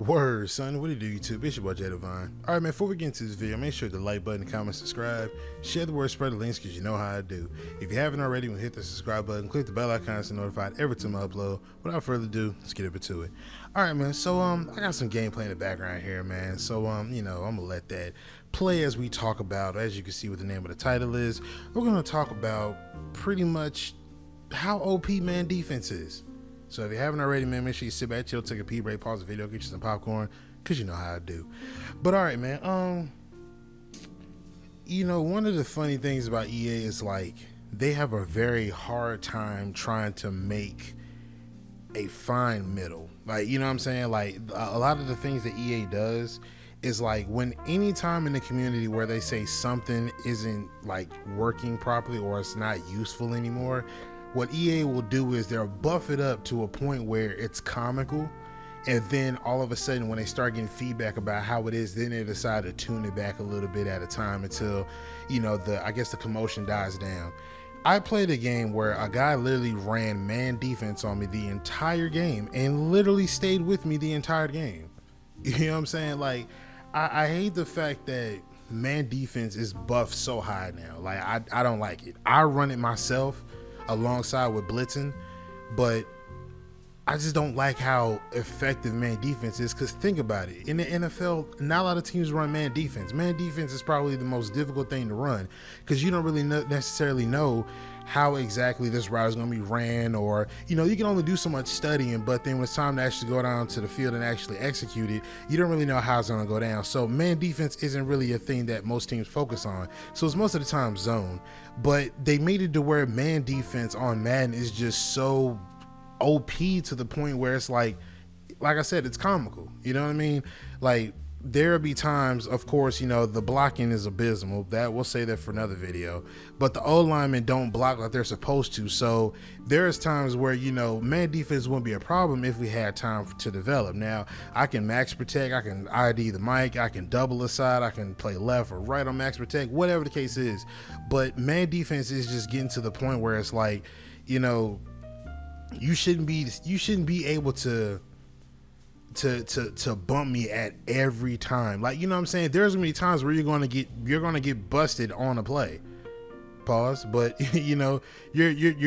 Word, son. What do you do, YouTube? It's your boy Jay Divine. All right, man. Before we get into this video, make sure to like button, comment, subscribe, share the word, spread the links, because you know how I do. If you haven't already, hit the subscribe button, click the bell icon to be notified every time I upload. Without further ado, let's get into it. All right, man. So I got some gameplay in the background here, man. So I'm gonna let that play as we talk about. As you can see, what the name of the title is, we're gonna talk about pretty much how OP man defense is. So if you haven't already, man, make sure you sit back, chill, take a pee break, pause the video, get you some popcorn, because you know how I do. But all right, man, one of the funny things about EA is, like, they have a very hard time trying to make a fine middle. Like, you know what I'm saying? Like, a lot of the things that EA does is, like, when any time in the community where they say something isn't, like, working properly or it's not useful anymore, what EA will do is they'll buff it up to a point where it's comical, and then all of a sudden when they start getting feedback about how it is, then they decide to tune it back a little bit at a time until, the commotion dies down. I played a game where a guy literally ran man defense on me the entire game and literally stayed with me the entire game. You know what I'm saying? Like, I hate the fact that man defense is buffed so high now. Like, I don't like it. I run it myself alongside with blitzing, but I just don't like how effective man defense is, because think about it, in the NFL not a lot of teams run man defense. Man defense is probably the most difficult thing to run, because you don't really necessarily know how exactly this route is going to be ran, or you can only do so much studying, but then when it's time to actually go down to the field and actually execute it, you don't really know how it's going to go down. So man defense isn't really a thing that most teams focus on, so it's most of the time zone. But they made it to where man defense on Madden is just so OP to the point where it's like I said, it's comical. You know what I mean? Like, there'll be times, of course, the blocking is abysmal. That we'll say that for another video. But the O linemen don't block like they're supposed to. So there's times where, man defense wouldn't be a problem if we had time to develop. Now, I can max protect, I can ID the mic, I can double aside, I can play left or right on max protect, whatever the case is. But man defense is just getting to the point where it's like, you shouldn't be able to bump me at every time. Like, you know what I'm saying? There's gonna be times where you're gonna get busted on a play. Pause. But you're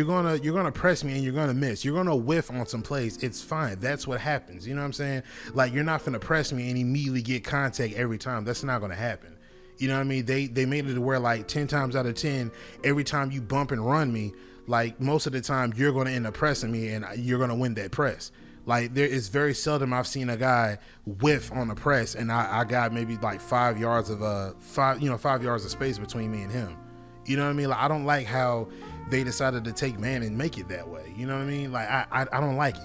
gonna press me and you're gonna miss. You're gonna whiff on some plays. It's fine. That's what happens. You know what I'm saying? Like, you're not gonna press me and immediately get contact every time. That's not gonna happen. You know what I mean? They made it to where, like, 10 times out of 10, every time you bump and run me, like, most of the time you're going to end up pressing me and you're going to win that press. Like, there is very seldom I've seen a guy whiff on a press and I got maybe like 5 yards of 5 yards of space between me and him. You know what I mean? Like, I don't like how they decided to take man and make it that way. You know what I mean? Like, I don't like it.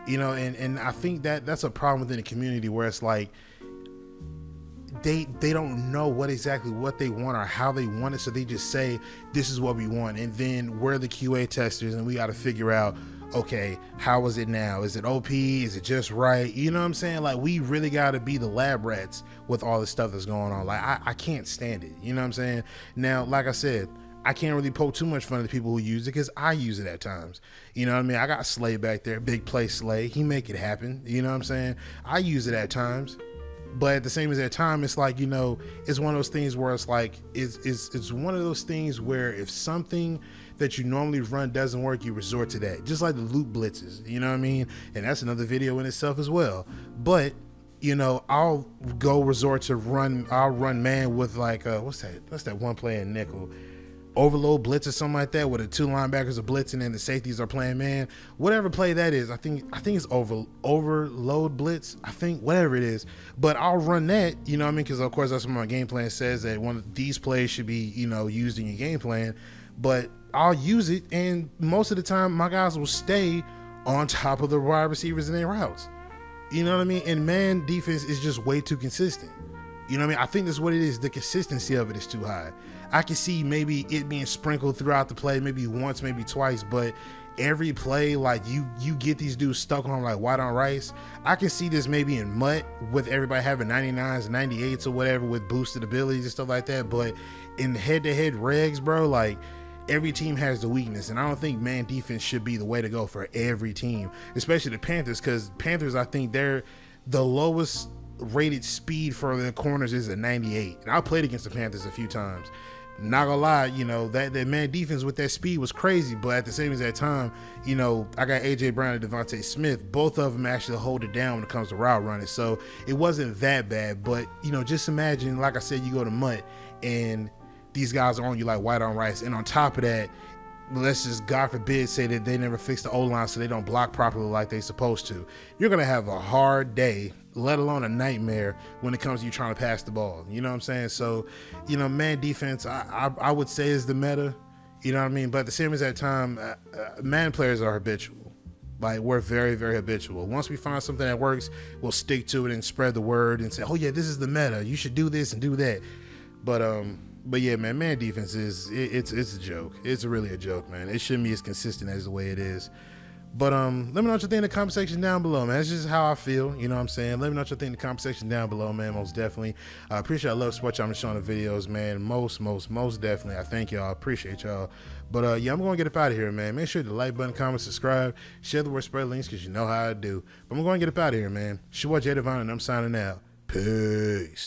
And I think that's a problem within the community, where it's like they don't know what they want or how they want it, so they just say this is what we want, and then we're the QA testers and we got to figure out, okay, how is it now? Is it OP? Is it just right? You know what I'm saying? Like, we really got to be the lab rats with all the stuff that's going on. Like, I can't stand it. You know what I'm saying? Now, like I said, I can't really poke too much fun at the people who use it, because I use it at times. You know what I mean? I got Slay back there, big play Slay. He make it happen. You know what I'm saying? I use it at times. But at the same as that time, it's like, it's one of those things where it's like, it's one of those things where if something that you normally run doesn't work, you resort to that. Just like the loop blitzes, you know what I mean? And that's another video in itself as well. But, I'll run man with, like, what's that one play in nickel? Overload blitz or something like that, where the two linebackers are blitzing and the safeties are playing man. Whatever play that is, I think it's overload blitz. I think, whatever it is, but I'll run that. You know what I mean? Because of course that's what my game plan says, that one of these plays should be used in your game plan. But I'll use it, and most of the time my guys will stay on top of the wide receivers in their routes. You know what I mean? And man defense is just way too consistent. You know what I mean? I think that's what it is. The consistency of it is too high. I can see maybe it being sprinkled throughout the play, maybe once, maybe twice, but every play, like, you get these dudes stuck on like white on rice. I can see this maybe in MUT with everybody having 99s, 98s or whatever with boosted abilities and stuff like that. But in head-to-head regs, bro, like, every team has the weakness, and I don't think man defense should be the way to go for every team, especially the Panthers, because Panthers, I think the lowest rated speed for the corners is a 98. And I played against the Panthers a few times. Not gonna lie, you know, that man defense with that speed was crazy, but at the same as that time, you know, I got AJ Brown and Devontae Smith. Both of them actually hold it down when it comes to route running. So it wasn't that bad. But, you know, just imagine, like I said, you go to Mutt and these guys are on you like white on rice. And on top of that, let's just, God forbid, say that they never fix the O-line so they don't block properly like they're supposed to. You're going to have a hard day, let alone a nightmare, when it comes to you trying to pass the ball. You know what I'm saying? So, you know, man defense, I would say is the meta. You know what I mean? But at the same as that time, man players are habitual. Like, we're very, very habitual. Once we find something that works, we'll stick to it and spread the word and say, oh, yeah, this is the meta. You should do this and do that. But yeah, man defense it's a joke. It's really a joke, man. It shouldn't be as consistent as the way it is. But let me know what you think in the comment section down below, man. That's just how I feel, you know what I'm saying? Let me know what you think in the comment section down below, man. Most definitely. I appreciate, I love support y'all showing the videos, man. Most definitely. I thank y'all. I appreciate y'all. But yeah, I'm going to get up out of here, man. Make sure to like button, comment, subscribe, share the word, spread links, because you know how I do. But I'm going to get up out of here, man. It's your boy Jay Devine, and I'm signing out. Peace.